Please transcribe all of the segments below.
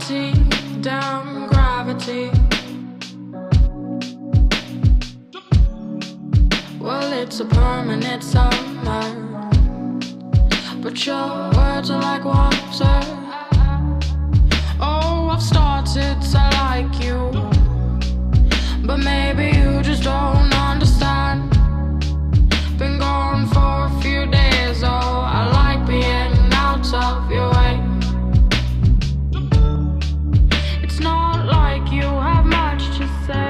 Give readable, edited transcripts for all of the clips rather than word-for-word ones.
gravity, damn gravity. Well, it's a permanent summer, but your words are like water. Oh, I've started to like you, but maybe you just don't understand. Been gone for a few days, oh, I like being out of your way. It's not like you have much to say.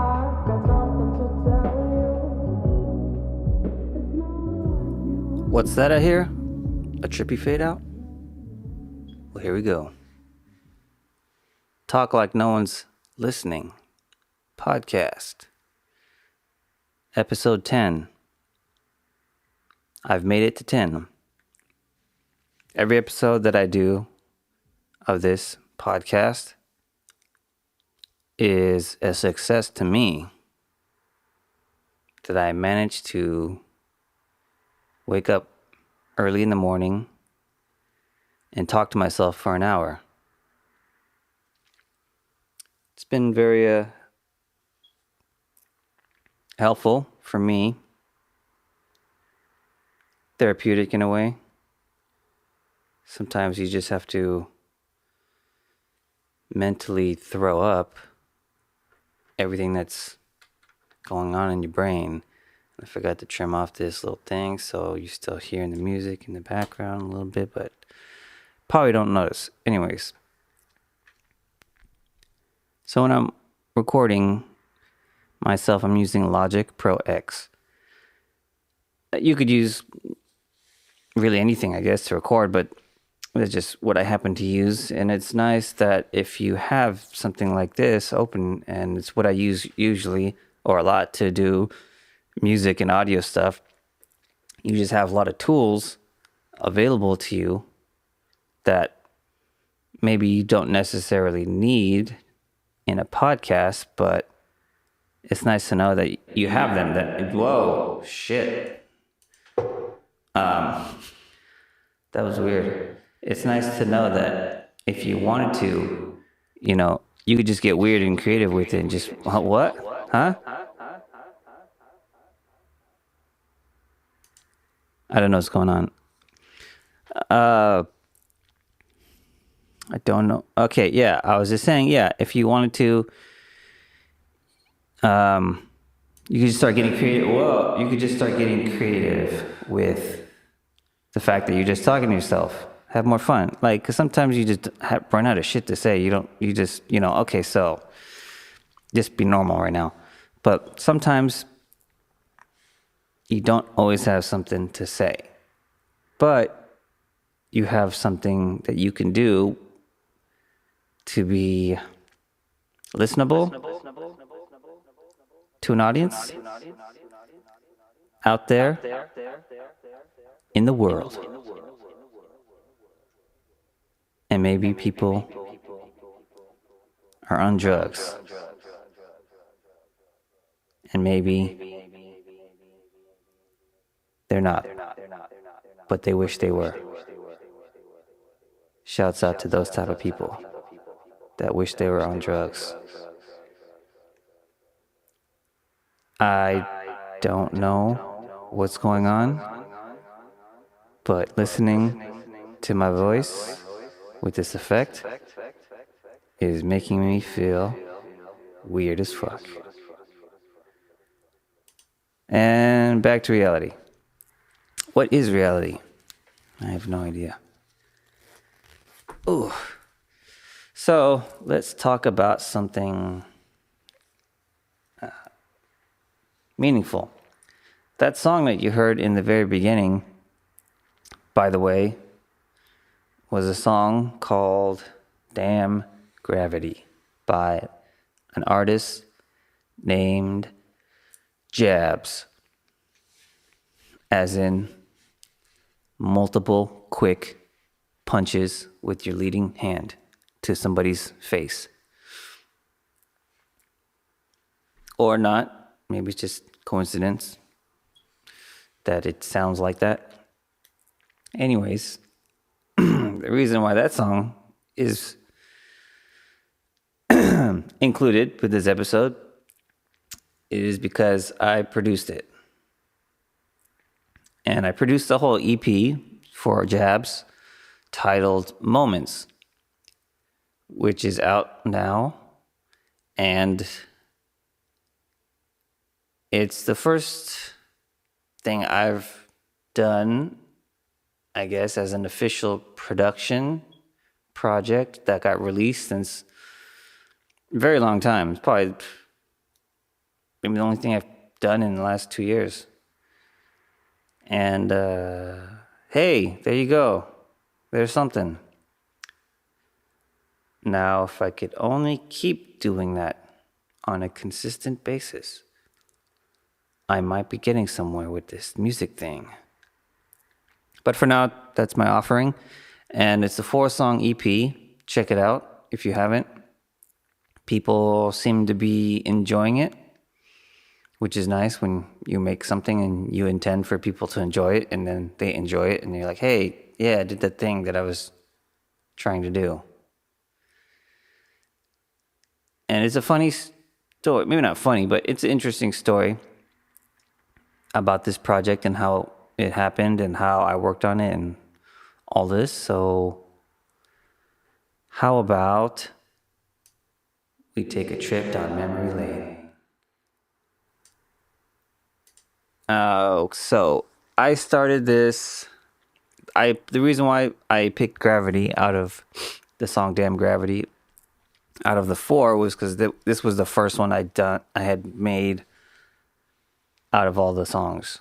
I've got something to tell you. What's that I hear? A trippy fade out? Well, here we go. Talk Like No One's Listening podcast. Episode 10. I've made it to 10. Every episode that I do of this podcast is a success to me, that I managed to wake up early in the morning and talk to myself for an hour. It's been very helpful for me, therapeutic in a way. Sometimes you just have to mentally throw up everything that's going on in your brain. I forgot to trim off this little thing, so you're still hearing the music in the background a little bit, but probably don't notice. Anyways, so when I'm recording myself, I'm using Logic Pro X. You could use really anything, I guess, to record, but that's just what I happen to use. And it's nice that if you have something like this open, and it's what I use usually, or a lot, to do music and audio stuff, you just have a lot of tools available to you that maybe you don't necessarily need in a podcast, but it's nice to know that you have them. That, whoa, shit. That was weird. It's nice to know that if you wanted to, you could just get weird and creative with it and just, what? Huh? I don't know what's going on. I don't know. Okay, yeah, I was just saying, if you wanted to, you could just start getting creative. Whoa, you could just start getting creative with the fact that you're just talking to yourself. Have more fun. Like, because sometimes you just run out of shit to say. Okay, so just be normal right now. But sometimes you don't always have something to say. But you have something that you can do to be listenable to an audience out there in the world. And maybe people are on drugs. And maybe they're not. But they wish they were. Shouts out to those type of people that wish they were on drugs. I don't know what's going on, but listening to my voice with this effect is making me feel weird as fuck. And back to reality. What is reality? I have no idea. Ooh. So let's talk about something meaningful. That song that you heard in the very beginning, by the way, was a song called Damn Gravity by an artist named JABS, as in multiple quick punches with your leading hand to somebody's face. Or not, maybe it's just coincidence that it sounds like that. Anyways, the reason why that song is included with this episode is because I produced it. And I produced the whole EP for JABS titled Moments, which is out now. And it's the first thing I've done, I guess, as an official production project that got released since a very long time. It's probably maybe the only thing I've done in the last 2 years. And hey, there you go. There's something. Now, if I could only keep doing that on a consistent basis, I might be getting somewhere with this music thing. But for now, that's my offering. And it's a 4-song EP. Check it out if you haven't. People seem to be enjoying it, which is nice when you make something and you intend for people to enjoy it, and then they enjoy it, and you're like, hey, yeah, I did that thing that I was trying to do. And it's a funny story. Maybe not funny, but it's an interesting story about this project and how it happened and how I worked on it and all this. So how about we take a trip down memory lane? So I started this. The reason why I picked Gravity out of the song Damn Gravity out of the 4 was because this was the first one I had made out of all the songs.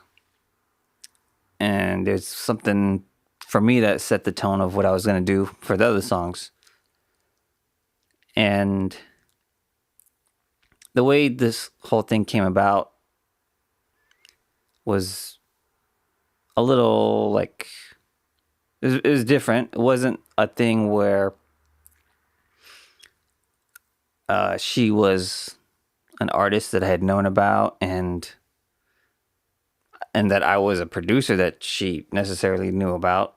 And there's something for me that set the tone of what I was going to do for the other songs. And the way this whole thing came about was a little like, it was different. It wasn't a thing where she was an artist that I had known about and that I was a producer that she necessarily knew about.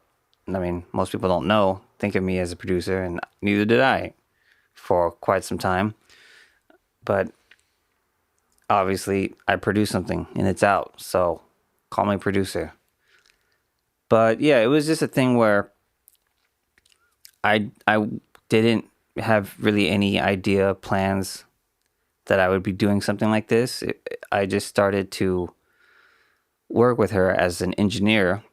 I mean, most people don't think of me as a producer, and neither did I for quite some time. But obviously, I produced something and it's out, so call me producer. But yeah, it was just a thing where I didn't have really any idea, plans that I would be doing something like this. I just started to work with her as an engineer,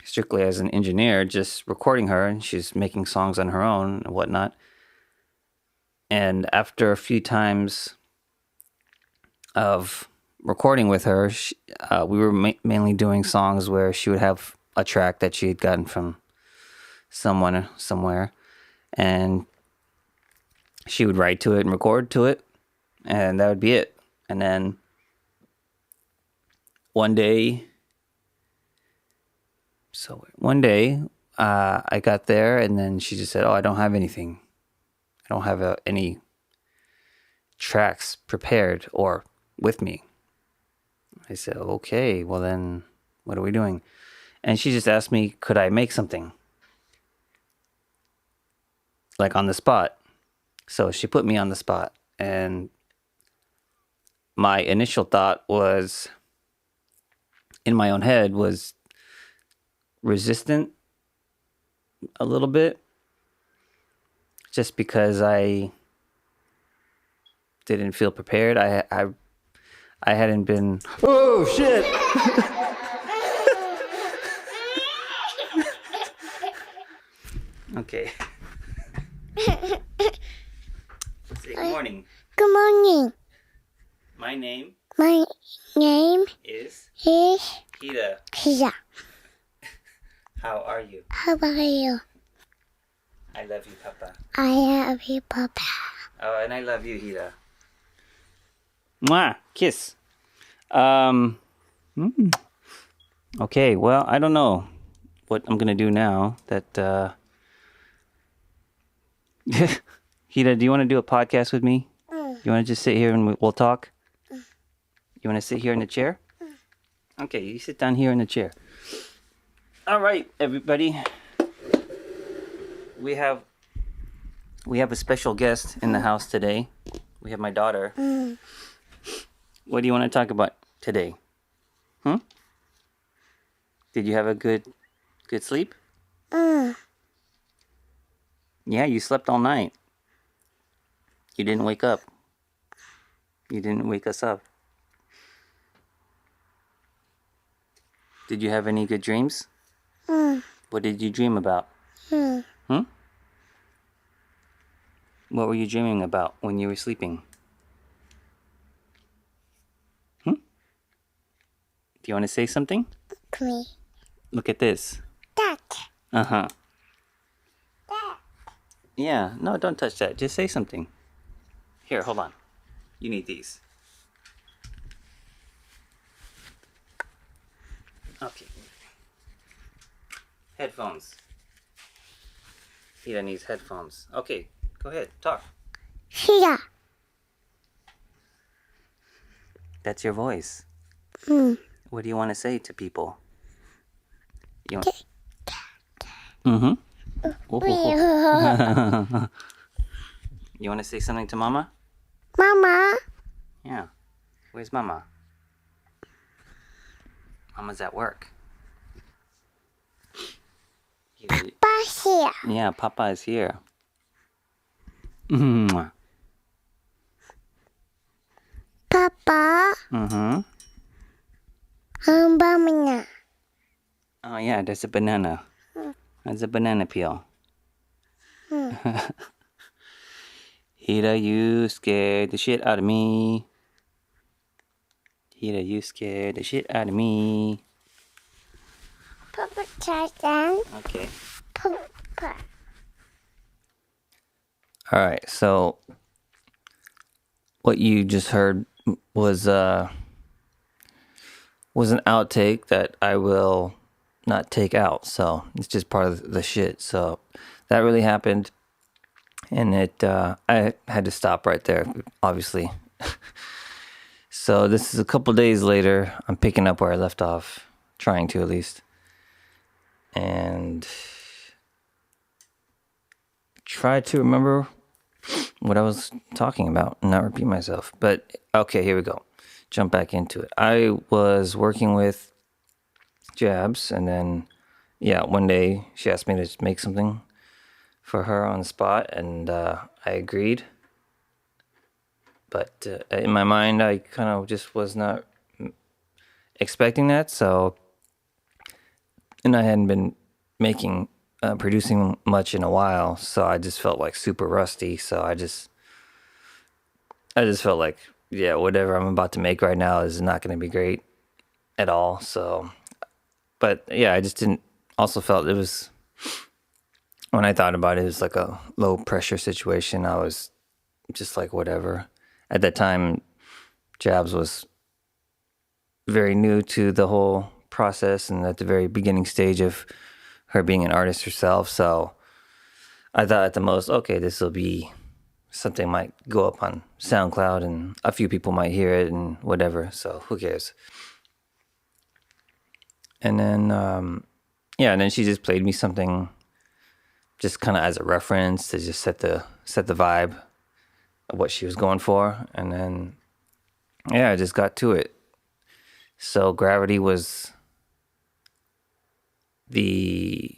strictly as an engineer, just recording her, and she's making songs on her own and whatnot. And after a few times of recording with her, we were mainly doing songs where she would have a track that she had gotten from someone somewhere, and she would write to it and record to it, and that would be it. And then one day, I got there, and then she just said, "Oh, I don't have anything. I don't have any tracks prepared or with me." I said, "Okay, well then, what are we doing?" And she just asked me, could I make something? Like on the spot. So she put me on the spot, and my initial thought was, in my own head, was resistant a little bit, just because I didn't feel prepared. I hadn't been. Oh shit! Okay. Say good morning. Good morning. My name My name is is Hida. Pia. How are you? How are you? I love you, Papa. I love you, Papa. Oh, and I love you, Hida. Mwah! Kiss. Okay, well, I don't know what I'm gonna do now that Hida, do you want to do a podcast with me? You want to just sit here and we'll talk? You want to sit here in the chair? Okay, you sit down here in the chair. All right, everybody. We have a special guest in the house today. We have my daughter. What do you want to talk about today? Did you have a good sleep? Yeah, you slept all night. You didn't wake up. You didn't wake us up. Did you have any good dreams? What did you dream about? What were you dreaming about when you were sleeping? Do you want to say something? Me. Look at this. That. Uh-huh. That. Yeah, no, don't touch that. Just say something. Here, hold on. You need these. Okay. Headphones. Hira needs headphones. Okay, go ahead, talk. Here. That's your voice. What do you want to say to people? You want... You want to say something to Mama? Mama. Yeah. Where's Mama? Mama's at work. Papa's here. Yeah, Papa is here. Mm-hmm. Papa. Banana. Oh yeah, there's a banana. There's a banana peel. Hira, you scared the shit out of me. Hira, you scared the shit out of me. Papa Tarzan. Okay. Papa. All right, so what you just heard was an outtake that I will not take out. So it's just part of the shit. So that really happened, and I had to stop right there, obviously. So this is a couple days later. I'm picking up where I left off, trying to at least, and try to remember what I was talking about and not repeat myself. But okay, here we go. Jump back into it. I was working with JABS, and then one day she asked me to make something for her on the spot, and I agreed. But in my mind, I kind of just was not expecting that. So, and I hadn't been producing much in a while, so I just felt like super rusty. So I just felt like, whatever I'm about to make right now is not going to be great at all. So, but I just didn't. Also felt it was, when I thought about it, it was like a low pressure situation. I was just like, whatever. At that time, JABS was very new to the whole process and at the very beginning stage of her being an artist herself. So I thought at the most, okay, this will be something might go up on SoundCloud and a few people might hear it and whatever. So who cares? And then, and then she just played me something just kind of as a reference to just set the vibe of what she was going for. And then, I just got to it. So Gravity was I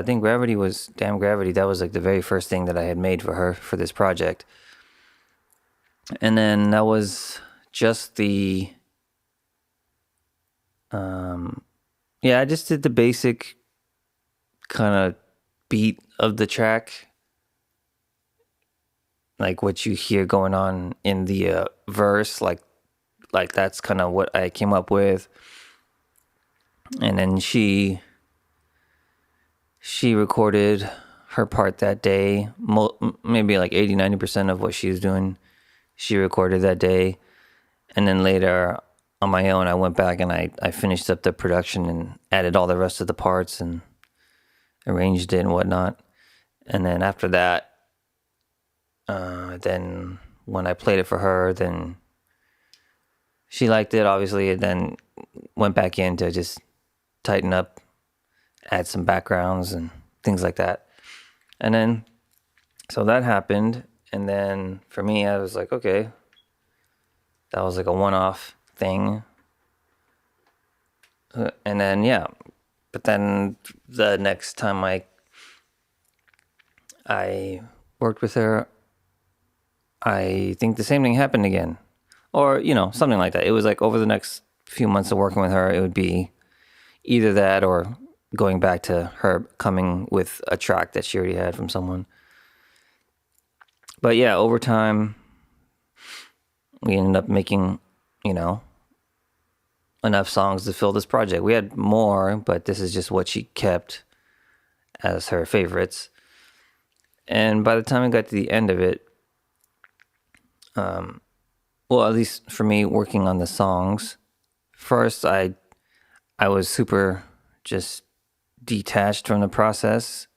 think Gravity was Damn Gravity. That was like the very first thing that I had made for her for this project. And then that was just I just did the basic kind of beat of the track, like what you hear going on in the verse, like that's kind of what I came up with. And then she recorded her part that day, maybe like 80-90% of what she was doing she recorded that day. And then later on my own, I went back and I finished up the production and added all the rest of the parts and arranged it and whatnot. And then after that, then when I played it for her, then she liked it, obviously, and then went back in to just tighten up add some backgrounds and things like that. And then, so that happened. And then for me, I was like, okay, that was like a one-off thing. And then, yeah, but then the next time I worked with her, I think the same thing happened again. Or, something like that. It was like over the next few months of working with her, it would be either that or going back to her coming with a track that she already had from someone. But yeah, over time, we ended up making, enough songs to fill this project. We had more, but this is just what she kept as her favorites. And by the time we got to the end of it, well, at least for me, working on the songs, first I was super just detached from the process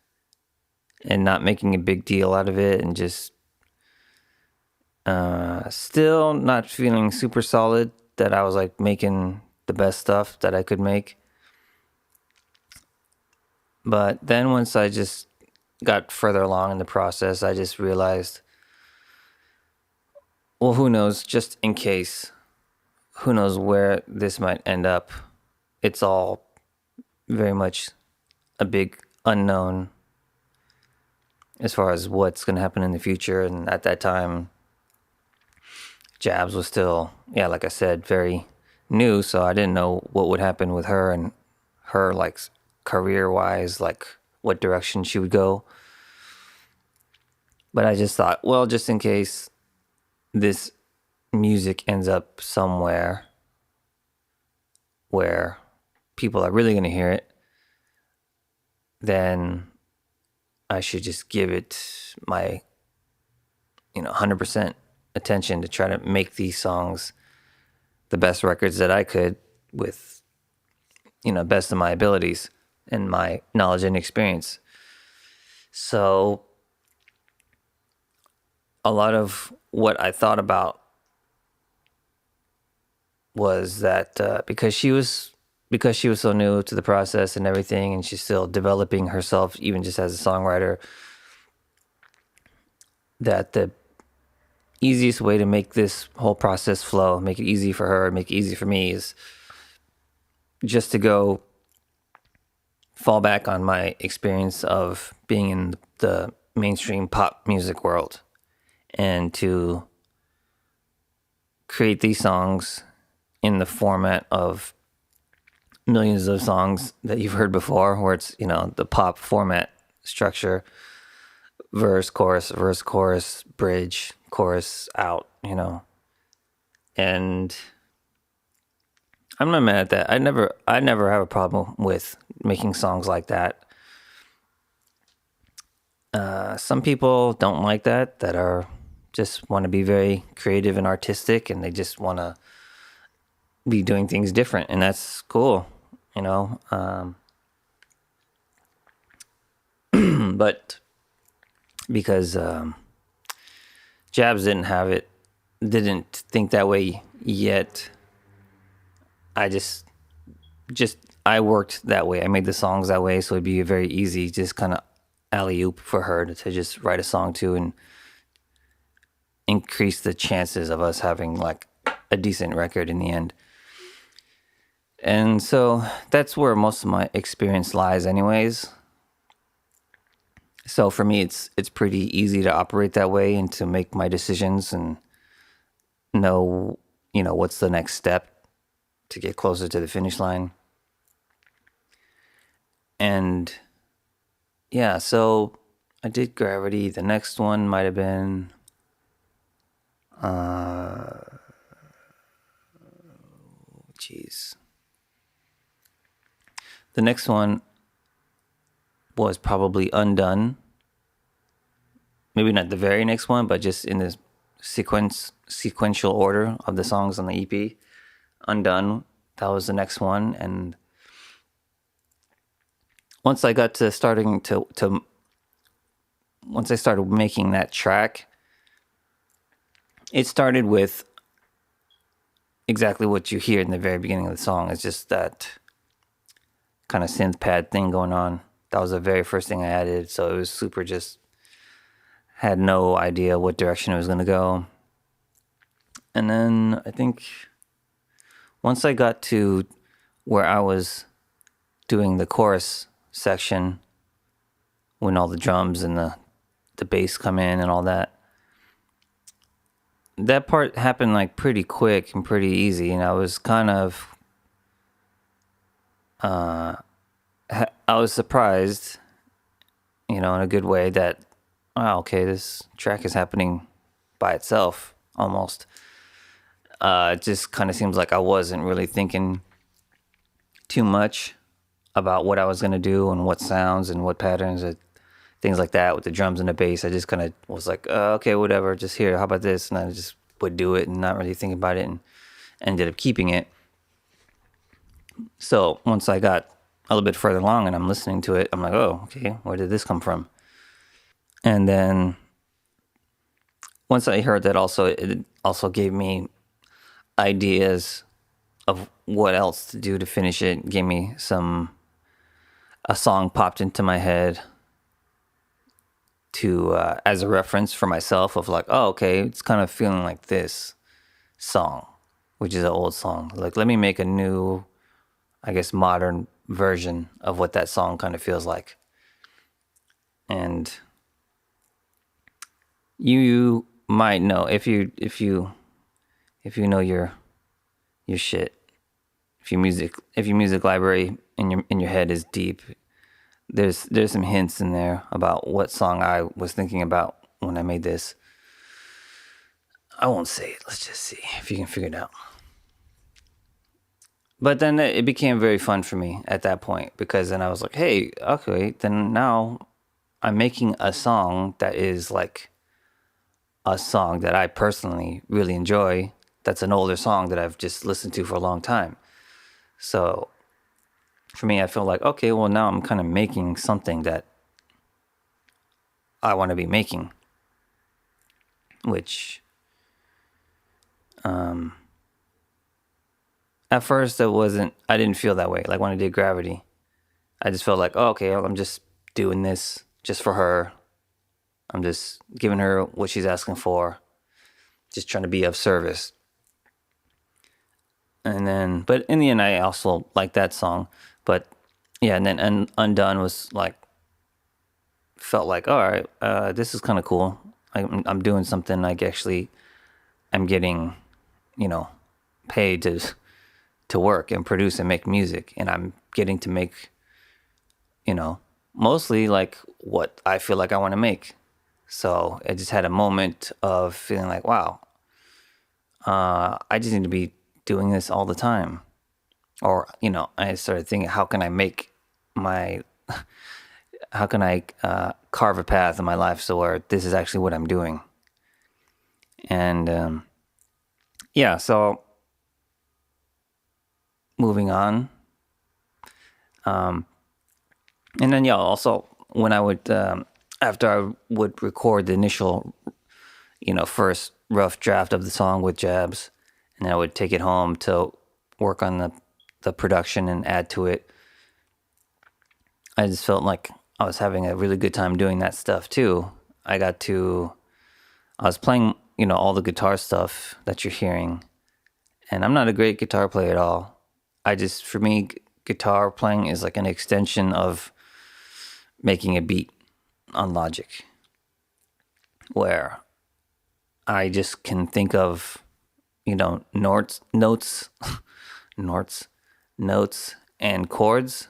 and not making a big deal out of it, and just still not feeling super solid that I was like making the best stuff that I could make. But then once I just got further along in the process, I just realized, well, who knows, just in case, who knows where this might end up. It's all very much a big unknown as far as what's going to happen in the future. And at that time, JABS was still, like I said, very new. So I didn't know what would happen with her and her, like, career-wise, like what direction she would go. But I just thought, well, just in case this music ends up somewhere where people are really going to hear it, then I should just give it my 100% attention to try to make these songs the best records that I could with best of my abilities and my knowledge and experience. So a lot of what I thought about was that because she was so new to the process and everything, and she's still developing herself even just as a songwriter, that the easiest way to make this whole process flow, make it easy for her, make it easy for me, is just to fall back on my experience of being in the mainstream pop music world and to create these songs in the format of millions of songs that you've heard before, where it's, the pop format structure: verse, chorus, bridge, chorus, out, and I'm not mad at that. I never have a problem with making songs like that. Some people don't like that are just want to be very creative and artistic, and they just want to be doing things different, and that's cool, but because JABS didn't think that way yet, I worked that way. I made the songs that way, so it'd be very easy, just kind of alley-oop for her to just write a song to and increase the chances of us having like a decent record in the end. And so that's where most of my experience lies anyways. So for me, it's pretty easy to operate that way and to make my decisions and know, what's the next step to get closer to the finish line. And yeah, so I did Gravity. The next one might have been the next one was probably Undone. Maybe not the very next one, but just in the sequential order of the songs on the EP. Undone, that was the next one. And once I got to once I started making that track, it started with exactly what you hear in the very beginning of the song. It's just that kind of synth pad thing going on. That was the very first thing I added. So it was super just had no idea what direction it was going to go. And then I think once I got to where I was doing the chorus section, when all the drums and the bass come in and all that, that part happened like pretty quick and pretty easy. And I was kind of, I was surprised, in a good way that, wow, okay, this track is happening by itself almost. It just kind of seems like I wasn't really thinking too much about what I was going to do and what sounds and what patterns and things like that with the drums and the bass. I just kind of was like, okay, whatever, just here, how about this? And I just would do it and not really think about it, and ended up keeping it. So once I got a little bit further along and I'm listening to it, I'm like, oh, okay, where did this come from? And then once I heard that also, it also gave me ideas of what else to do to finish it. It gave me a song popped into my head to as a reference for myself of like, oh, okay, it's kind of feeling like this song, which is an old song. Like, let me make a new, I guess, modern version of what that song kind of feels like. And you might know if you know your shit. If your music library in your head is deep, there's some hints in there about what song I was thinking about when I made this. I won't say it. Let's just see if you can figure it out. But then it became very fun for me at that point, because then I was like, hey, okay, then now I'm making a song that is like a song that I personally really enjoy. That's an older song that I've just listened to for a long time. So for me, I feel like, okay, well, now I'm kind of making something that I want to be making, which at first I didn't feel that way. Like when I did Gravity, I just felt like, oh, okay, I'm just doing this just for her. I'm just giving her what she's asking for, just trying to be of service. And then, but in the end, I also like that song. But yeah, and then Undone was like, felt like, all right, this is kind of cool. I'm doing something like actually I'm getting, paid to work and produce and make music. And I'm getting to make, mostly like what I feel like I want to make. So I just had a moment of feeling like, wow, I just need to be doing this all the time. Or, I started thinking, how can I carve a path in my life so where this is actually what I'm doing? And, so moving on. And then, also when I would, after I would record the initial, first rough draft of the song with JABS, and then I would take it home to work on the production and add to it. I just felt like I was having a really good time doing that stuff too. I was playing, all the guitar stuff that you're hearing, and I'm not a great guitar player at all. For me, guitar playing is like an extension of making a beat on Logic, where I just can think of, notes, notes and chords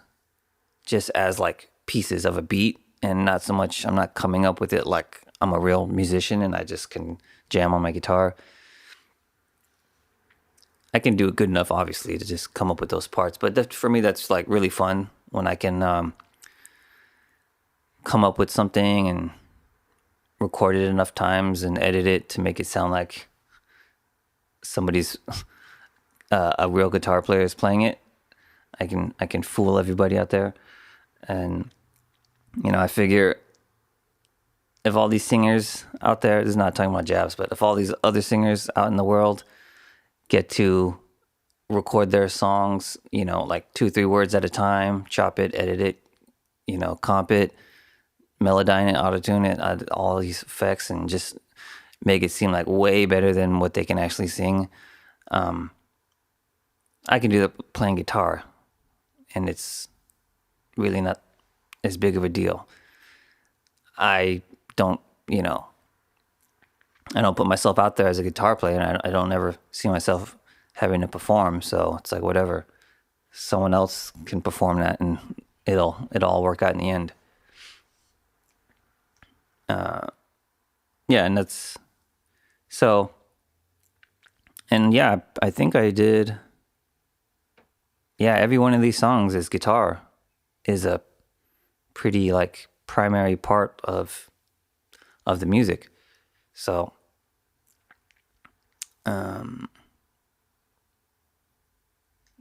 just as like pieces of a beat, and not so much, I'm not coming up with it like I'm a real musician and I just can jam on my guitar. I can do it good enough, obviously, to just come up with those parts. But for me, that's like really fun when I can come up with something and record it enough times and edit it to make it sound like somebody's a real guitar player is playing it. I can fool everybody out there. And I figure if all these singers out there, this is not talking about JABS, but if all these other singers out in the world get to record their songs, like 2-3 words at a time, chop it, edit it, comp it, melodyne it, auto-tune it, add all these effects, and just make it seem like way better than what they can actually sing. I can do that playing guitar, and it's really not as big of a deal. I don't put myself out there as a guitar player, and I don't ever see myself having to perform. So it's like, whatever, someone else can perform that, and it'll all work out in the end. And that's so. And yeah, I think I did. Yeah, every one of these songs is guitar, is a pretty like primary part of the music. So,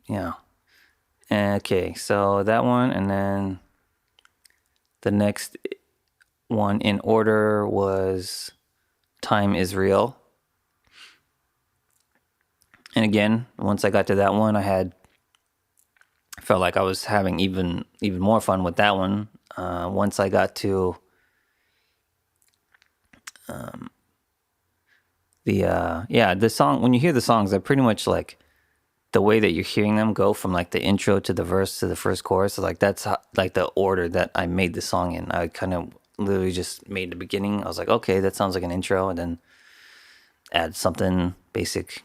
yeah. Okay, so that one, and then the next one in order was Time Is Real. And again, once I got to that one, I felt like I was having even more fun with that one. Once I got to the song, when you hear the songs, they're pretty much like the way that you're hearing them go from like the intro to the verse to the first chorus. So like that's how, like the order that I made the song in. I kind of literally just made the beginning. I was like, okay, that sounds like an intro, and then add something basic,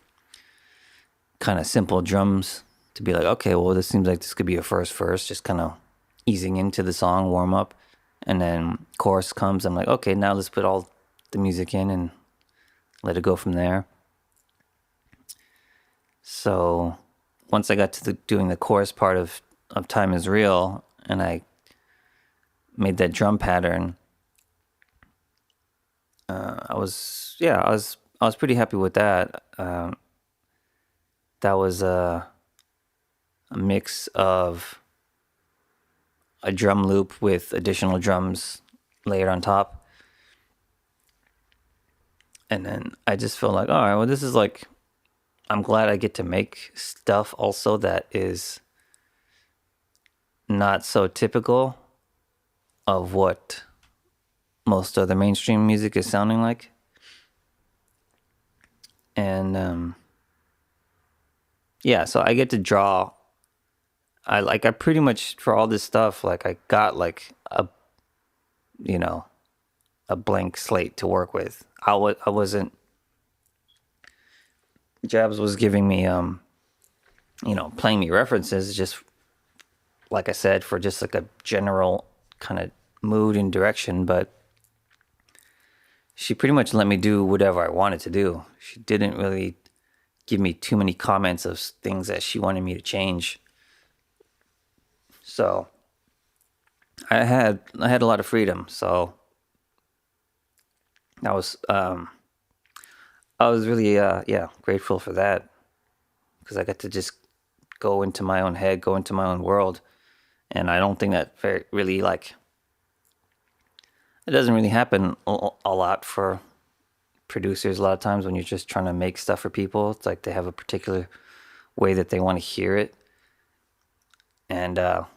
kind of simple drums to be like, okay, well, this seems like this could be a first verse, just kind of easing into the song, warm up, and then chorus comes. I'm like, okay, now let's put all the music in and let it go from there. So once I got to doing the chorus part of Time Is Real, and I made that drum pattern, I was pretty happy with that. That was a mix of a drum loop with additional drums layered on top. And then I just felt like, all right, well, this is like, I'm glad I get to make stuff also that is not so typical of what most other mainstream music is sounding like. And so I get to draw. I pretty much, for all this stuff, like I got like a blank slate to work with. I wasn't. JABS was giving me playing me references, just like I said, for just like a general kind of mood and direction, but she pretty much let me do whatever I wanted to do. She didn't really give me too many comments of things that she wanted me to change. So I had a lot of freedom. So I was really grateful for that, because I got to just go into my own head, go into my own world, and I don't think that really like. It doesn't really happen a lot for producers. A lot of times when you're just trying to make stuff for people, it's like they have a particular way that they want to hear it. And a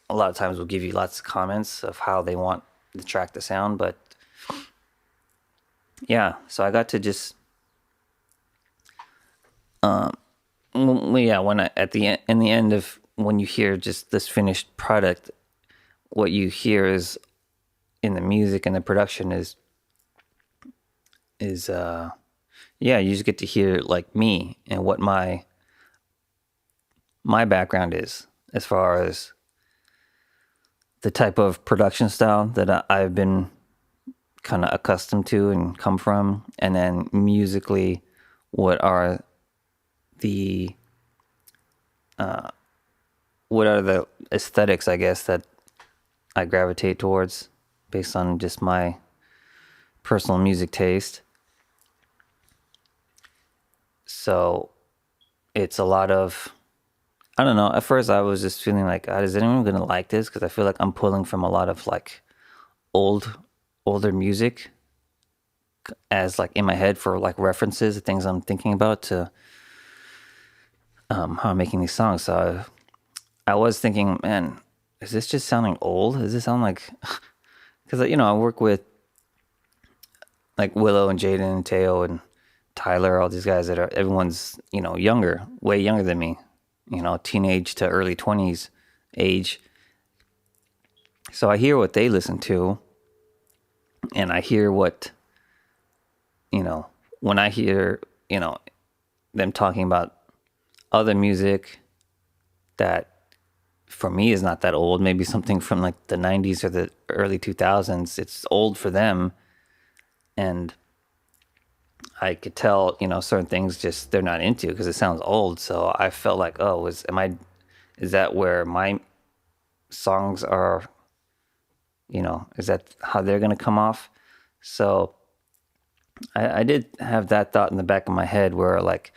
lot of times we'll give you lots of comments of how they want the track to sound. But yeah, so I got to just, when in the end of when you hear just this finished product, what you hear is, in the music and the production is you just get to hear like me and what my background is, as far as the type of production style that I've been kind of accustomed to and come from, and then musically what are the aesthetics, I guess, that I gravitate towards based on just my personal music taste. So it's a lot of, I don't know, at first I was just feeling like, is anyone going to like this? Because I feel like I'm pulling from a lot of like older music as like in my head for like references, the things I'm thinking about, to how I'm making these songs. So I was thinking, man, is this just sounding old? Does this sound like, because I work with like Willow and Jaden and Teo and Tyler, all these guys that are, everyone's, younger, way younger than me, teenage to early 20s age. So I hear what they listen to, and I hear what, when I hear, them talking about other music that for me is not that old, maybe something from like the 90s or the early 2000s, it's old for them. And I could tell, certain things just they're not into because it sounds old. So I felt like, oh, is that where my songs are, is that how they're going to come off? So I did have that thought in the back of my head where like,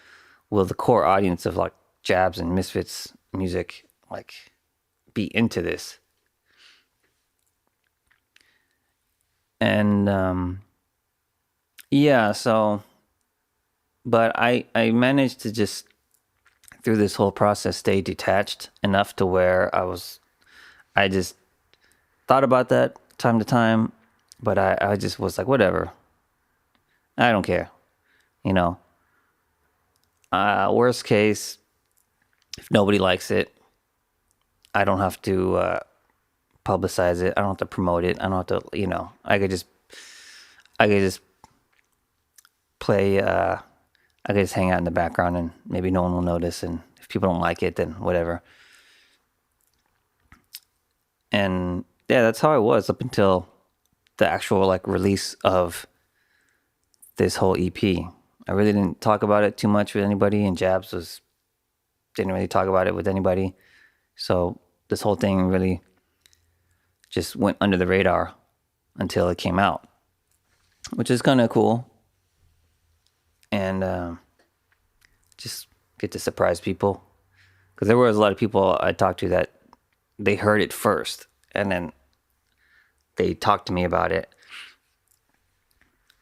will the core audience of like JABS and Misfits music like be into this? And yeah, so, but I managed to just, through this whole process, stay detached enough to where I just thought about that time to time, but I just was like, whatever. I don't care, worst case, if nobody likes it, I don't have to publicize it. I don't have to promote it. I don't have to, I could just play, I could just hang out in the background and maybe no one will notice. And if people don't like it, then whatever. And yeah, that's how I was up until the actual like release of this whole EP. I really didn't talk about it too much with anybody, and JABS didn't really talk about it with anybody. So this whole thing really just went under the radar until it came out, which is kind of cool. And just get to surprise people. Because there was a lot of people I talked to that they heard it first, and then they talked to me about it.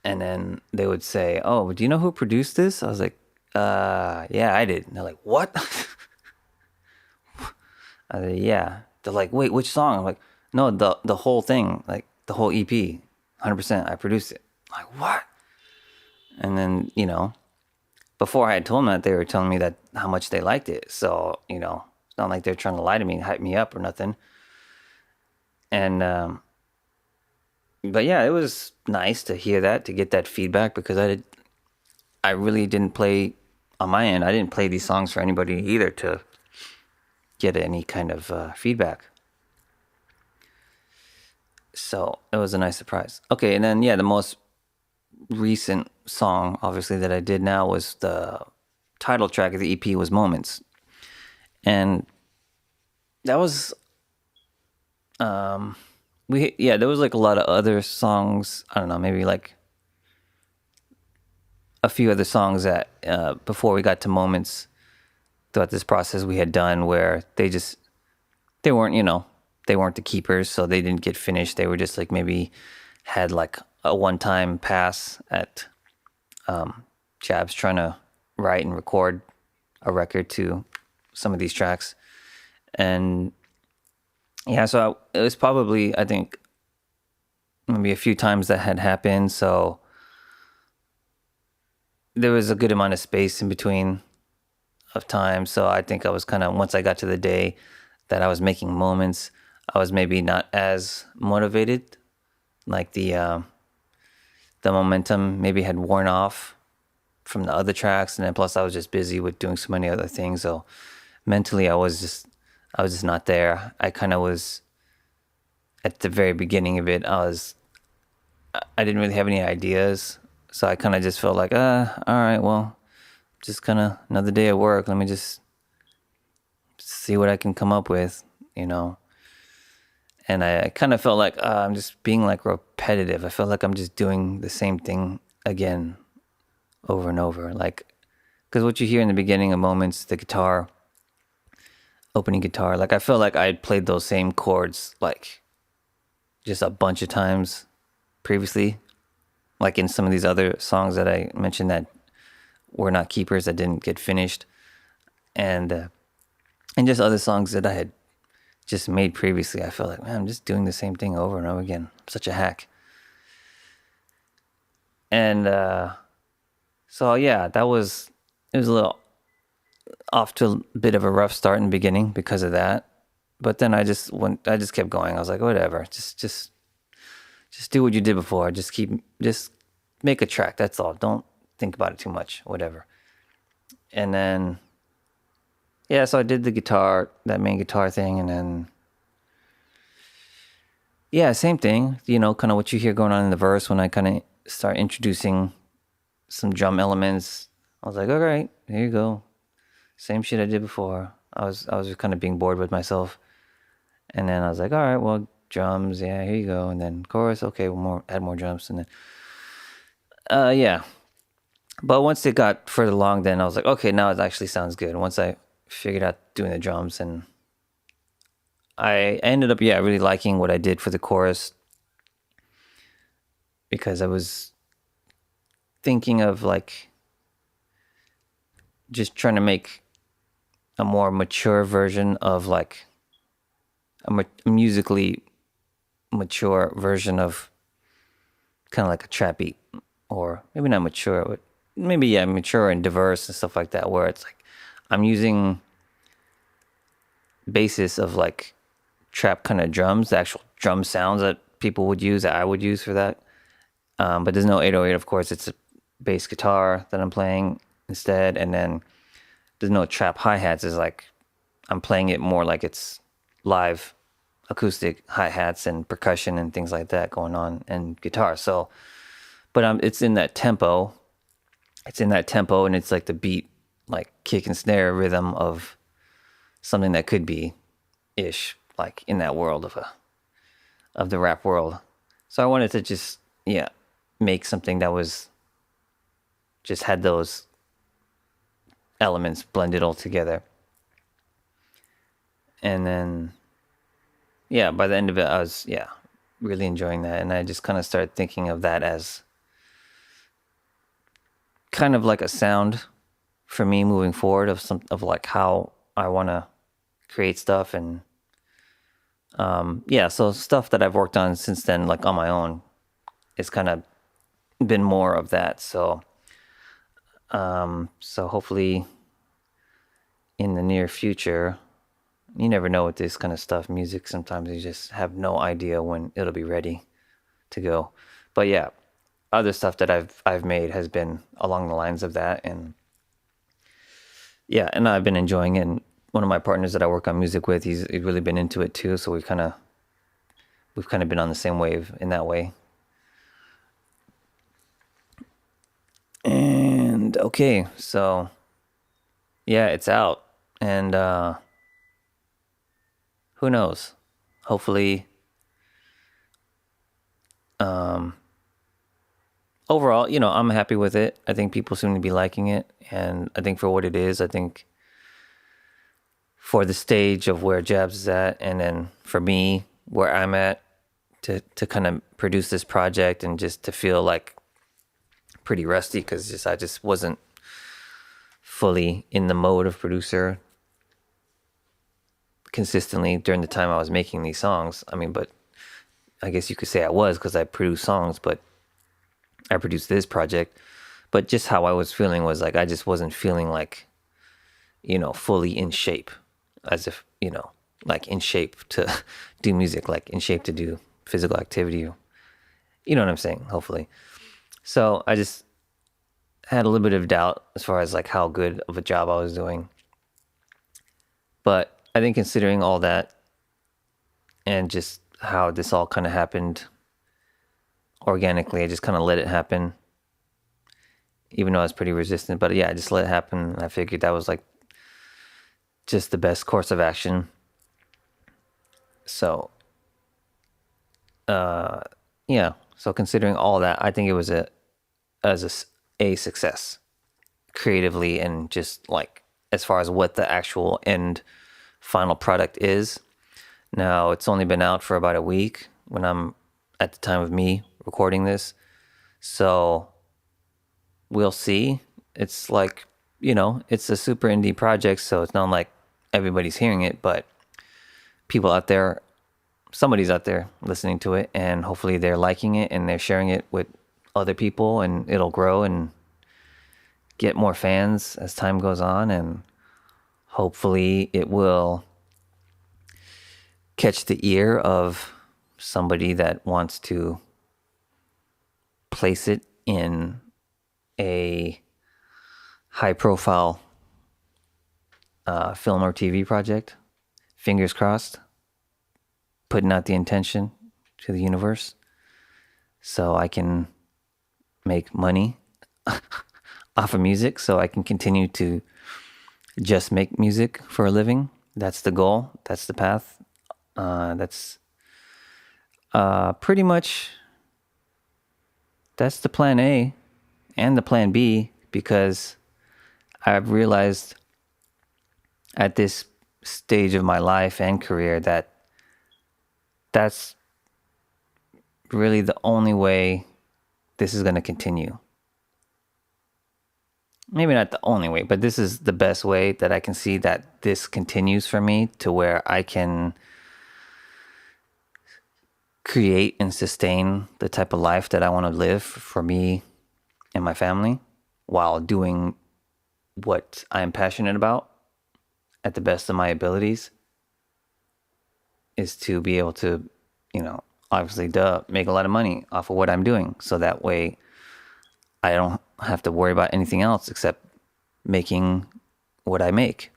And then they would say, oh, do you know who produced this? I was like, yeah, I did. And they're like, what? I said, yeah. They're like, wait, which song? I'm like, no, the whole thing, like the whole EP, 100%, I produced it. I'm like, what? And then, before I had told them that, they were telling me that how much they liked it. So, it's not like they're trying to lie to me and hype me up or nothing. And, but yeah, it was nice to hear that, to get that feedback, because I really didn't play, on my end, I didn't play these songs for anybody either to get any kind of feedback. So it was a nice surprise. Okay, and then, yeah, the most recent song, obviously, that I did now was the title track of the EP was Moments. And that was, there was like a lot of other songs, I don't know, maybe like a few other songs that before we got to Moments throughout this process we had done where they weren't, they weren't the keepers, so they didn't get finished. They were just like maybe had like a one-time pass at JABS trying to write and record a record to some of these tracks. And yeah, so it was probably, I think, maybe a few times that had happened. So there was a good amount of space in between of time. So I think I was kind of, once I got to the day that I was making Moments, I was maybe not as motivated. Like the momentum maybe had worn off from the other tracks. And then plus I was just busy with doing so many other things. So mentally I was just not there. I kind of was, at the very beginning of it, I didn't really have any ideas. So I kind of just felt like, all right, well, just kind of another day at work. Let me just see what I can come up with, And I kind of felt like I'm just being like repetitive. I felt like I'm just doing the same thing again over and over. Like, because what you hear in the beginning of Moments, the guitar, opening guitar, like I felt like I had played those same chords like just a bunch of times previously, like in some of these other songs that I mentioned that were not keepers, that didn't get finished. and just other songs that I had just made previously. I felt like, man, I'm just doing the same thing over and over again. I'm such a hack. And so yeah, it was a little off to a bit of a rough start in the beginning because of that. But then I just kept going. I was like, whatever, just do what you did before. Just make a track. That's all. Don't think about it too much. Whatever. And then, yeah, so I did that main guitar thing, and then, yeah, same thing. Kind of what you hear going on in the verse when I kind of start introducing some drum elements. I was like, all right, here you go. Same shit I did before. I was kind of being bored with myself. And then I was like, all right, well, drums, yeah, here you go. And then chorus, okay, add more drums. And then, yeah. But once it got further along, then I was like, okay, now it actually sounds good. Once I figured out doing the drums, and I ended up, really liking what I did for the chorus, because I was thinking of like just trying to make a more mature version of like a musically mature version of kind of like a trap beat, or maybe not mature, but maybe mature and diverse and stuff like that, where it's like I'm using basis of like trap kind of drums, the actual drum sounds that people would use, that I would use for that. But there's no 808, of course. It's a bass guitar that I'm playing instead, and then there's no trap hi-hats. It's like I'm playing it more like it's live acoustic hi-hats and percussion and things like that going on, and guitar. So, but it's in that tempo. And it's like the beat, like kick and snare rhythm of something that could be ish, like in that world of the rap world. So I wanted to just make something that was just had those elements blended all together. And then by the end of it, I was really enjoying that, and I just kind of started thinking of that as kind of like a sound for me moving forward of like how I want to create stuff. And so stuff that I've worked on since then, like on my own, it's kind of been more of that. So hopefully in the near future, you never know with this kind of stuff, music, sometimes you just have no idea when it'll be ready to go. But other stuff that I've made has been along the lines of that, and and I've been enjoying it. And one of my partners that I work on music with, he's really been into it too. So we've kind of been on the same wave in that way. And okay, so it's out, and who knows? Hopefully, overall, I'm happy with it. I think people seem to be liking it, and I think for what it is, I think for the stage of where JABS is at, and then for me where I'm at, to kind of produce this project, and just to feel like pretty rusty, because I just wasn't fully in the mode of producer consistently during the time I was making these songs. I mean, but I guess you could say I was, because I produced songs, but I produced this project. But just how I was feeling was like I just wasn't feeling like, fully in shape, as if, like in shape to do music, like in shape to do physical activity. You know what I'm saying, hopefully. So I just had a little bit of doubt as far as like how good of a job I was doing. But I think considering all that, and just how this all kind of happened organically, I just kind of let it happen, even though I was pretty resistant. But I just let it happen, and I figured that was like just the best course of action. So, so considering all that, I think it was a success creatively, and just like as far as what the actual end final product is. Now, it's only been out for about a week when I'm at the time of me recording this, so we'll see. It's like it's a super indie project, so it's not like everybody's hearing it, but people out there, somebody's out there listening to it, and hopefully they're liking it and they're sharing it with other people, and it'll grow and get more fans as time goes on, and hopefully it will catch the ear of somebody that wants to place it in a high profile film or TV project. Fingers crossed. Putting out the intention to the universe so I can make money off of music, so I can continue to just make music for a living. That's the goal. That's the path. That's pretty much, that's the plan A and the plan B, because I've realized at this stage of my life and career that that's really the only way this is going to continue. Maybe not the only way, but this is the best way that I can see that this continues for me, to where I can create and sustain the type of life that I want to live for me and my family, while doing what I'm passionate about at the best of my abilities, is to be able to, obviously make a lot of money off of what I'm doing. So that way I don't have to worry about anything else except making what I make,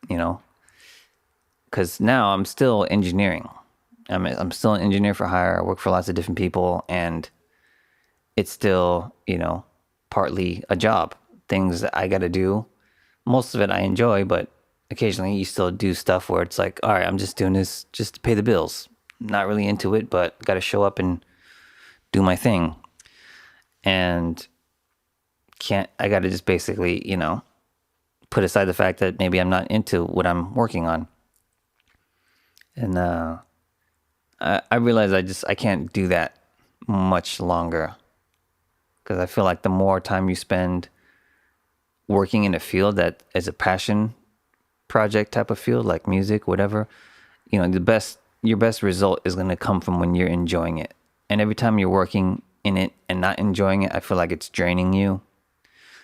because now I'm still engineering. I'm still an engineer for hire. I work for lots of different people, and it's still, partly a job. Things that I got to do. Most of it I enjoy, but occasionally you still do stuff where it's like, all right, I'm just doing this just to pay the bills. Not really into it, but got to show up and do my thing. And I got to just basically, put aside the fact that maybe I'm not into what I'm working on. And I realize I can't do that much longer, because I feel like the more time you spend working in a field that is a passion project type of field, like music, whatever, your best result is going to come from when you're enjoying it. And every time you're working in it and not enjoying it, I feel like it's draining you.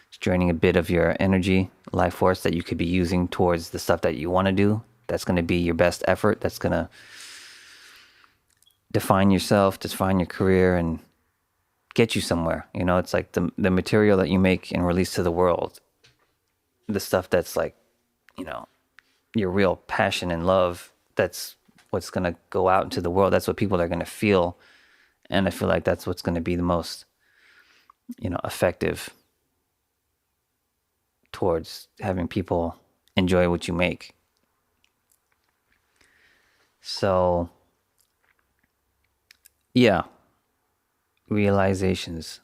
It's draining a bit of your energy, life force that you could be using towards the stuff that you want to do. That's going to be your best effort. That's going to define yourself, define your career, and get you somewhere. It's like the material that you make and release to the world. The stuff that's like, your real passion and love, that's what's going to go out into the world. That's what people are going to feel. And I feel like that's what's going to be the most, effective towards having people enjoy what you make. So, yeah, realizations.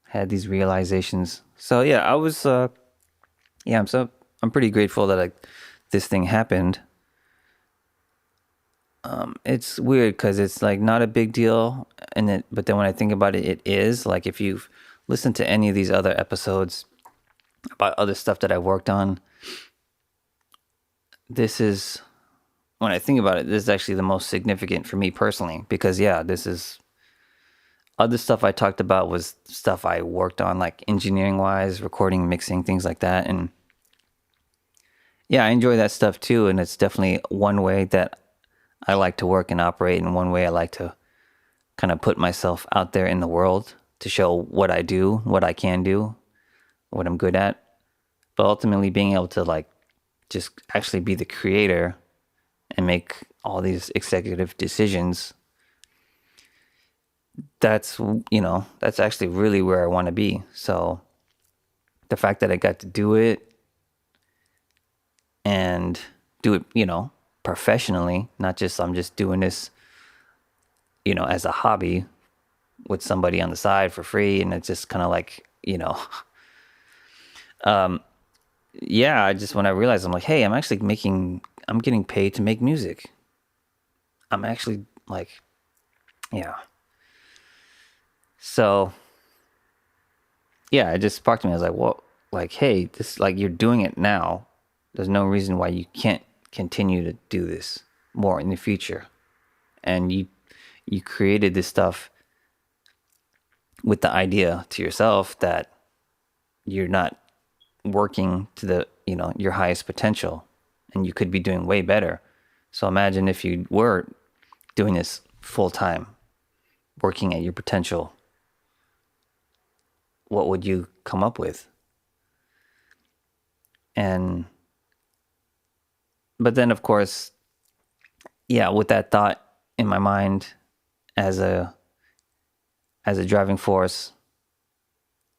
Had these realizations. So yeah, I was, I'm pretty grateful that this thing happened. It's weird because it's like not a big deal, but then when I think about it, it is. Like, if you've listened to any of these other episodes about other stuff that I worked on, this is, when I think about it, this is actually the most significant for me personally, because this is, other stuff I talked about was stuff I worked on, like engineering wise, recording, mixing, things like that. And I enjoy that stuff too. And it's definitely one way that I like to work and operate, and one way I like to kind of put myself out there in the world to show what I do, what I can do, what I'm good at. But ultimately being able to like just actually be the creator and make all these executive decisions, that's actually really where I want to be. So the fact that I got to do it and do it, professionally, not just I'm just doing this, as a hobby with somebody on the side for free, and it's just kind of like, I just, when I realized, I'm like, hey, I'm getting paid to make music. I'm actually like, so yeah, it just sparked me. I was like, well, like, hey, this, like, you're doing it now. There's no reason why you can't continue to do this more in the future. And you created this stuff with the idea to yourself that you're not working to the, your highest potential, and you could be doing way better. So imagine if you were doing this full time, working at your potential, what would you come up with? But then of course, yeah, with that thought in my mind as a driving force,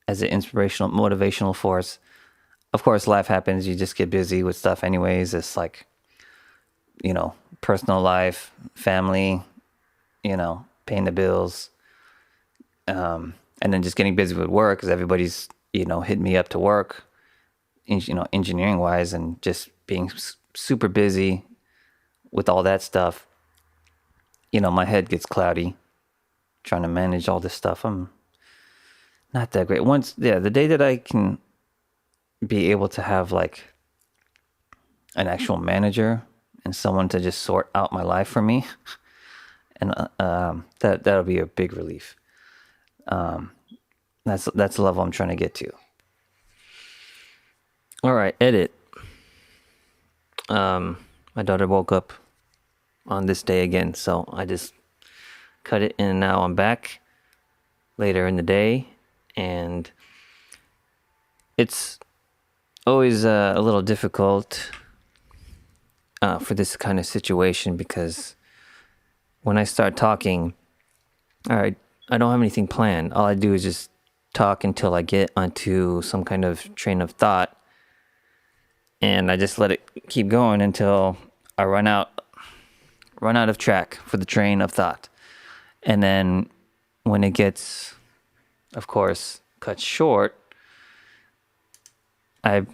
as an inspirational, motivational force, of course life happens. You just get busy with stuff anyways. It's like, personal life, family, paying the bills, and then just getting busy with work because everybody's, hitting me up to work, engineering wise, and just being super busy with all that stuff. My head gets cloudy trying to manage all this stuff. I'm not that great. The day that I can be able to have like an actual manager and someone to just sort out my life for me, and that'll be a big relief. That's the level I'm trying to get to. All right, edit. My daughter woke up on this day again, so I just cut it, and now I'm back later in the day, and it's always a little difficult for this kind of situation, because when I start talking, all right, I don't have anything planned. All I do is just talk until I get onto some kind of train of thought, and I just let it keep going until I run out of track for the train of thought. And then when it gets, of course, cut short, I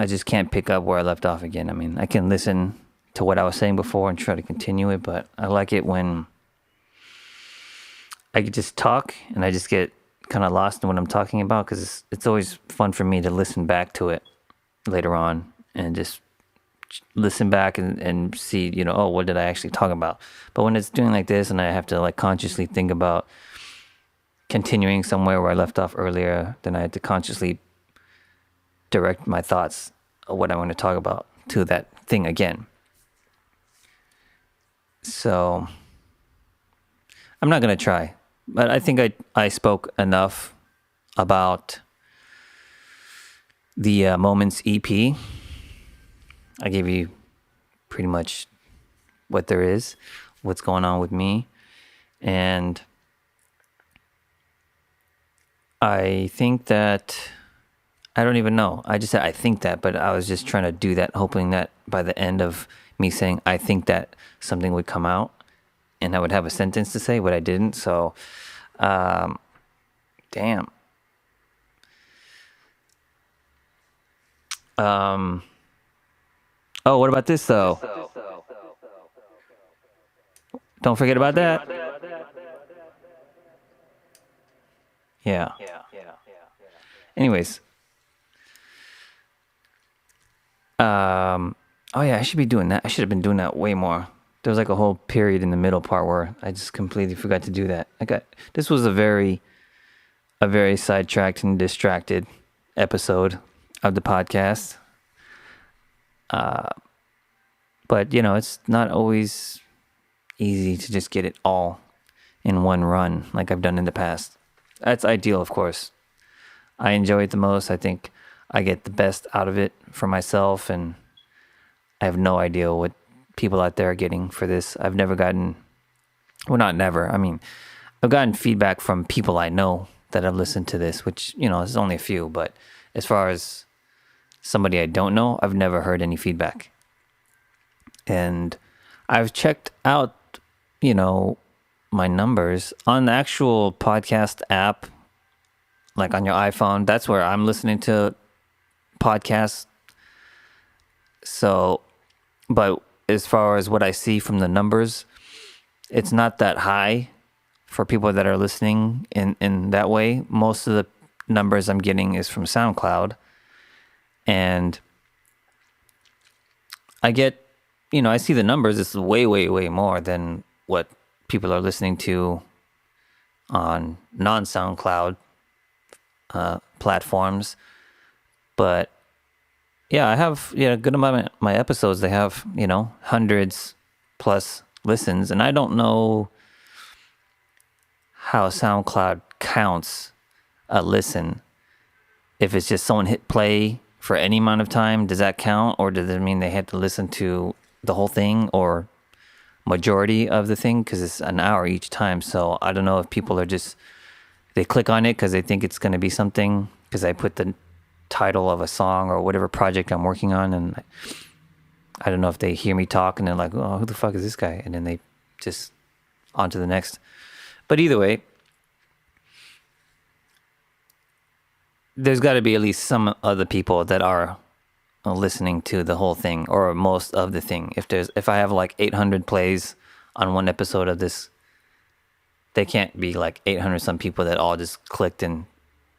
just can't pick up where I left off again. I mean, I can listen to what I was saying before and try to continue it, but I like it when I could just talk and I just get kind of lost in what I'm talking about, because it's always fun for me to listen back to it later on and just listen back and see, oh, what did I actually talk about? But when it's doing like this and I have to like consciously think about continuing somewhere where I left off earlier, then I had to consciously direct my thoughts of what I want to talk about to that thing again. So I'm not going to try, but I think I spoke enough about the Moments EP. I gave you pretty much what there is, what's going on with me. And I think that, I don't even know. I just said I think that, but I was just trying to do that, hoping that by the end of me saying I think that, something would come out and I would have a sentence to say, but I didn't. So, damn. Oh, what about this though? Don't forget about that. Yeah. Anyways. Oh yeah, I should be doing that. I should have been doing that way more. There was like a whole period in the middle part where I just completely forgot to do that. This was a very sidetracked and distracted episode of the podcast. But it's not always easy to just get it all in one run like I've done in the past. That's ideal, of course. I enjoy it the most. I think I get the best out of it for myself, and I have no idea what people out there are getting for this. I've never gotten, well, not never. I mean, I've gotten feedback from people I know that have listened to this, which, is only a few. But as far as somebody I don't know, I've never heard any feedback. And I've checked out, my numbers on the actual podcast app, like on your iPhone. That's where I'm listening to podcasts. So, but as far as what I see from the numbers, it's not that high for people that are listening in that way. Most of the numbers I'm getting is from SoundCloud. And I get, I see the numbers. It's way, way, way more than what people are listening to on non-SoundCloud platforms. But yeah, I have a good amount of my episodes. They have, hundreds plus listens. And I don't know how SoundCloud counts a listen. If it's just someone hit play for any amount of time, does that count? Or does it mean they had to listen to the whole thing or majority of the thing? Because it's an hour each time. So I don't know if people are they click on it because they think it's going to be something because I put the title of a song or whatever project I'm working on. And I don't know if they hear me talk and they're like, oh, who the fuck is this guy? And then they just on to the next. But either way, there's got to be at least some other people that are listening to the whole thing or most of the thing. If I have like 800 plays on one episode of this, they can't be like 800 some people that all just clicked and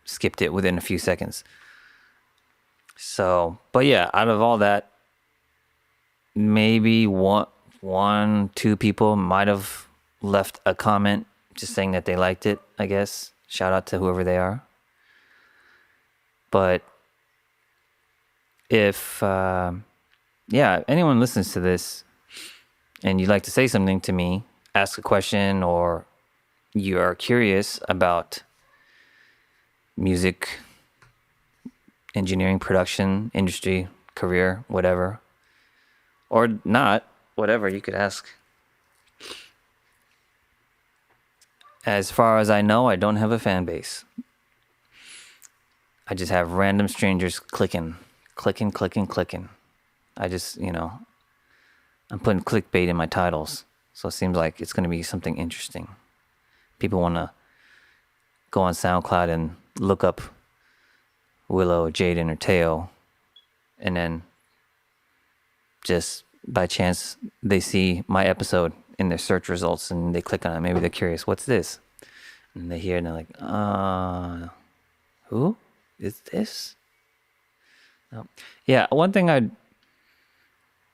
skipped it within a few seconds. So, but yeah, out of all that, maybe one, two people might have left a comment just saying that they liked it, I guess. Shout out to whoever they are. But if, anyone listens to this and you'd like to say something to me, ask a question, or you are curious about music, engineering, production, industry, career, whatever, or not, whatever, you could ask. As far as I know, I don't have a fan base. I just have random strangers clicking. I just, I'm putting clickbait in my titles. So it seems like it's going to be something interesting. People want to go on SoundCloud and look up Willow, Jaden, or Teo. And then just by chance, they see my episode in their search results and they click on it. Maybe they're curious, what's this? And they hear it and they're like, who is this? No. Yeah, one thing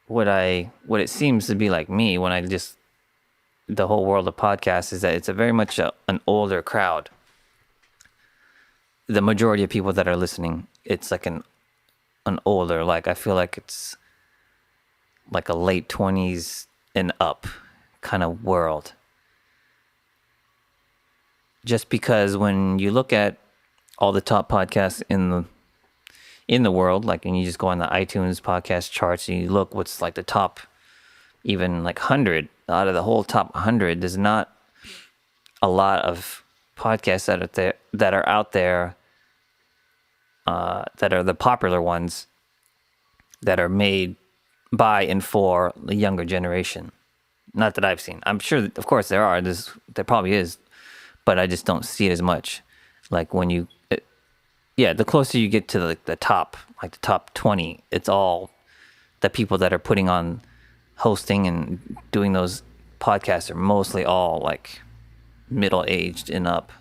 what it seems to be like me when the whole world of podcasts is that it's a very much an older crowd. The majority of people that are listening, it's like an older, like I feel like it's like a late 20s and up kind of world. Just because when you look at all the top podcasts in the world, like, and you just go on the iTunes podcast charts and you look what's like the top, even like 100 out of the whole top 100, there's not a lot of podcasts that are out there that are the popular ones that are made by and for the younger generation. Not that I've seen. I'm sure that, of course there are. There probably is, but I just don't see it as much. Like when the closer you get to the top 20, it's all the people that are putting on hosting and doing those podcasts are mostly all like middle-aged and up.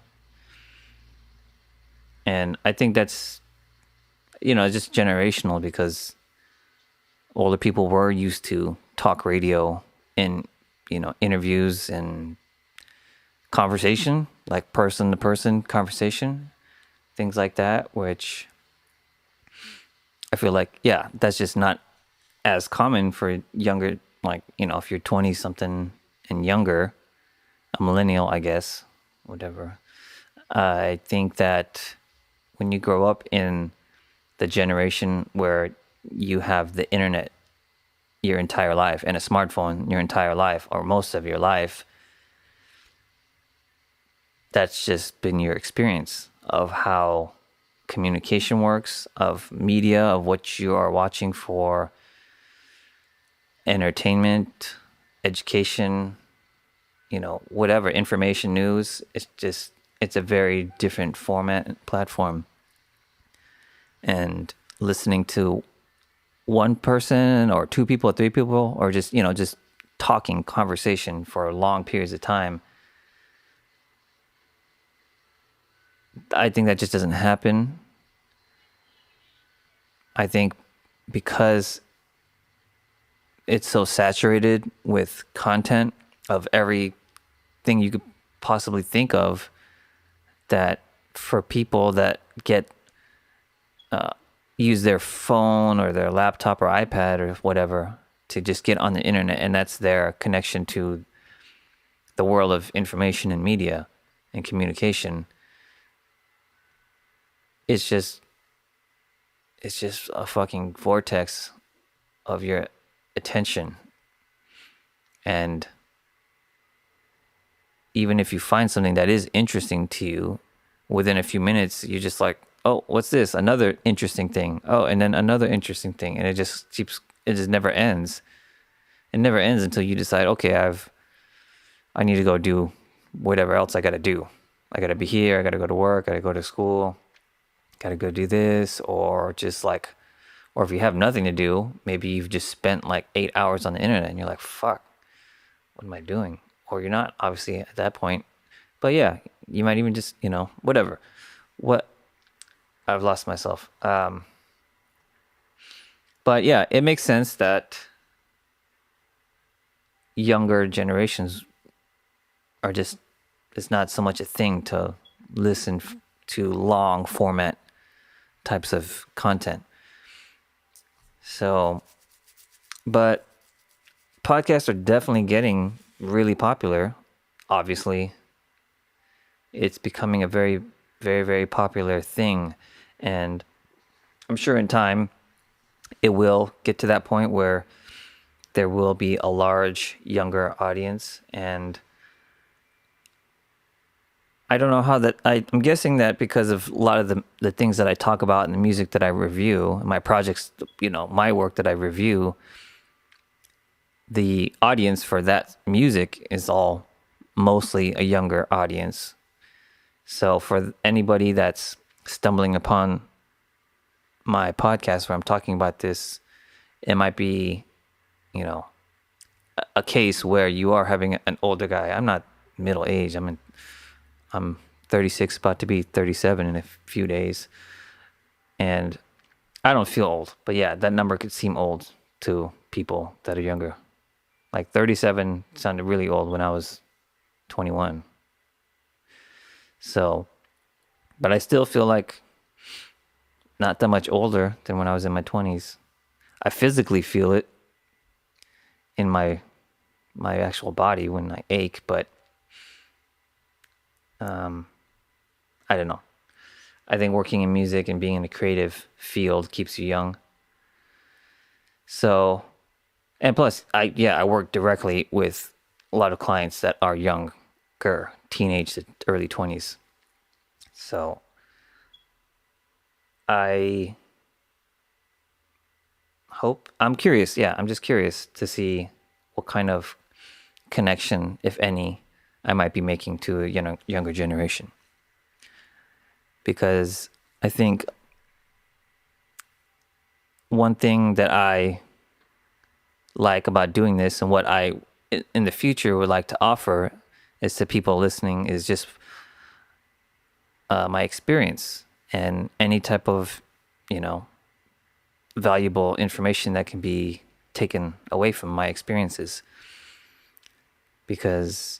And I think that's, just generational because older people were used to talk radio and, interviews and conversation, like person-to-person conversation, things like that, which I feel like, that's just not as common for younger, like, if you're 20-something and younger, a millennial, I guess, whatever. I think that when you grow up in the generation where you have the internet your entire life and a smartphone your entire life or most of your life, that's just been your experience of how communication works, of media, of what you are watching for entertainment, education, whatever, information, news. It's a very different format and platform. And listening to one person or two people or three people or just talking conversation for long periods of time, I think that just doesn't happen. I think because it's so saturated with content of everything you could possibly think of, that for people that use their phone or their laptop or iPad or whatever to just get on the internet, and that's their connection to the world of information and media and communication, it's just a fucking vortex of your attention. And even if you find something that is interesting to you, within a few minutes, you're just like, oh, what's this? Another interesting thing. Oh, and then another interesting thing. And it just never ends. It never ends until you decide, okay, I need to go do whatever else I got to do. I got to be here. I got to go to work. I got to go to school. Got to go do this. Or if you have nothing to do, maybe you've just spent like 8 hours on the internet and you're like, fuck, what am I doing? Or you're not, obviously, at that point. But yeah, you might even just, whatever. I've lost myself. But yeah, it makes sense that younger generations are just, it's not so much a thing to listen to long format types of content. So, but podcasts are definitely getting really popular. Obviously, it's becoming a very, very, very popular thing. And I'm sure in time it will get to that point where there will be a large younger audience. And I don't know how that, I'm guessing that because of a lot of the things that I talk about in the music that I review, my projects, my work that I review, the audience for that music is all mostly a younger audience. So for anybody that's stumbling upon my podcast where I'm talking about this, it might be, a case where you are having an older guy. I'm not middle age. I'm 36, about to be 37 in a few days. And I don't feel old, but yeah, that number could seem old to people that are younger. Like 37 sounded really old when I was 21. So, but I still feel like not that much older than when I was in my 20s. I physically feel it in my actual body when I ache, but I don't know. I think working in music and being in a creative field keeps you young. So, and plus, I work directly with a lot of clients that are younger, teenage to early 20s. So, I'm curious. Yeah, I'm just curious to see what kind of connection, if any, I might be making to a younger generation. Because I think one thing that I like about doing this and what I, in the future, would like to offer is to people listening is just my experience and any type of, valuable information that can be taken away from my experiences. Because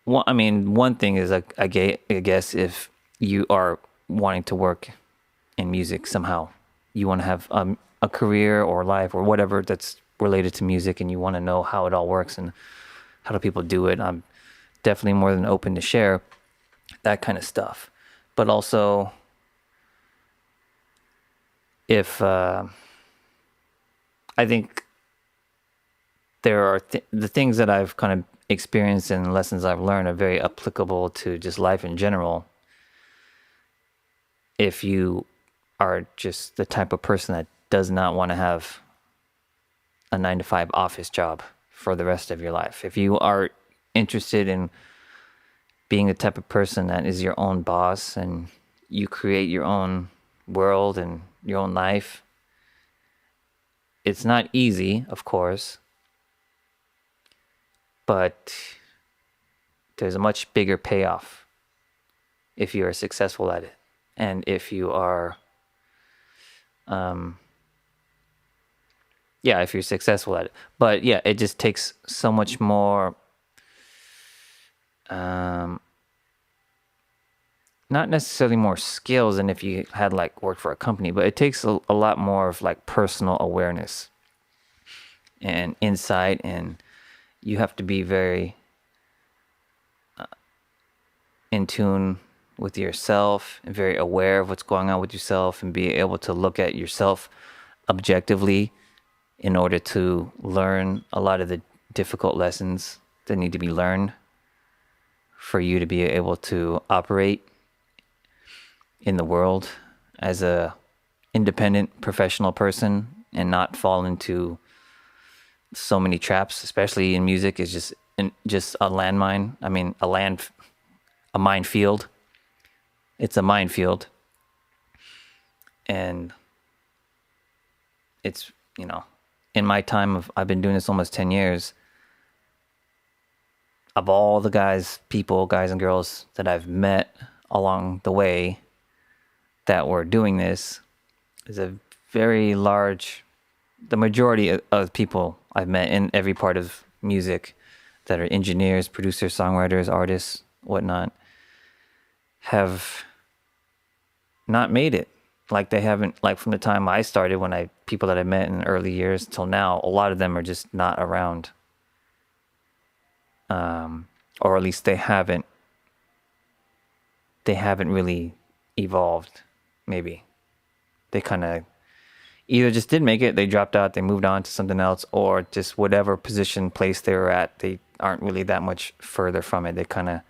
one thing is, I guess if you are wanting to work in music somehow, you want to have a career or life or whatever that's related to music, and you want to know how it all works and how do people do it, I'm definitely more than open to share that kind of stuff. But also, if I think there are the things that I've kind of experienced and lessons I've learned are very applicable to just life in general. If you are just the type of person that does not want to have a 9-to-5 office job for the rest of your life, if you are interested in being the type of person that is your own boss and you create your own world and your own life, it's not easy, of course, but there's a much bigger payoff if you are successful at it, and if you are, if you're successful at it. But yeah, it just takes so much more, not necessarily more skills than if you had like worked for a company, but it takes a lot more of like personal awareness and insight, and you have to be very in tune with yourself and very aware of what's going on with yourself, and be able to look at yourself objectively in order to learn a lot of the difficult lessons that need to be learned for you to be able to operate in the world as a independent professional person and not fall into so many traps, especially in music. Is just a landmine. I mean, a minefield. It's a minefield. And it's, in my time I've been doing this almost 10 years, of all the guys and girls that I've met along the way that were doing this, is a very large, the majority of people I've met in every part of music that are engineers, producers, songwriters, artists, whatnot, have not made it. Like they haven't, like from the time I started, people that I met in the early years till now, a lot of them are just not around. Or at least they haven't really evolved, maybe. They kind of either just didn't make it, they dropped out, they moved on to something else, or just whatever place they were at, they aren't really that much further from it. They kind of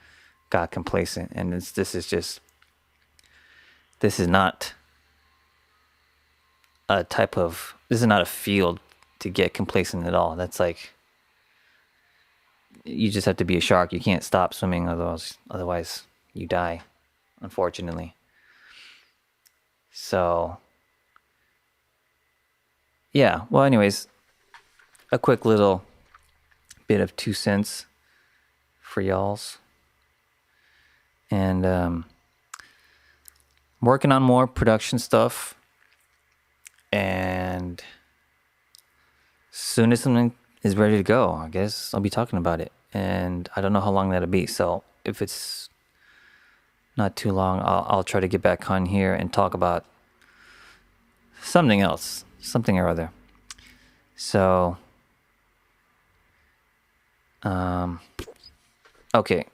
got complacent. And this is not a field to get complacent at all. That's like, you just have to be a shark. You can't stop swimming, otherwise you die, unfortunately. So, yeah. Well, anyways, a quick little bit of 2 cents for y'alls. And working on more production stuff. And as soon as something is ready to go, I guess I'll be talking about it. And I don't know how long that'll be. So if it's not too long, I'll try to get back on here and talk about something else, something or other. So, okay.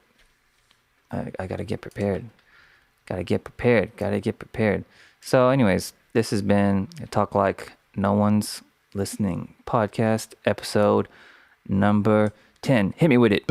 I gotta get prepared. Gotta get prepared. So anyways, this has been a Talk Like No One's Listening podcast, episode number 10. Hit me with it.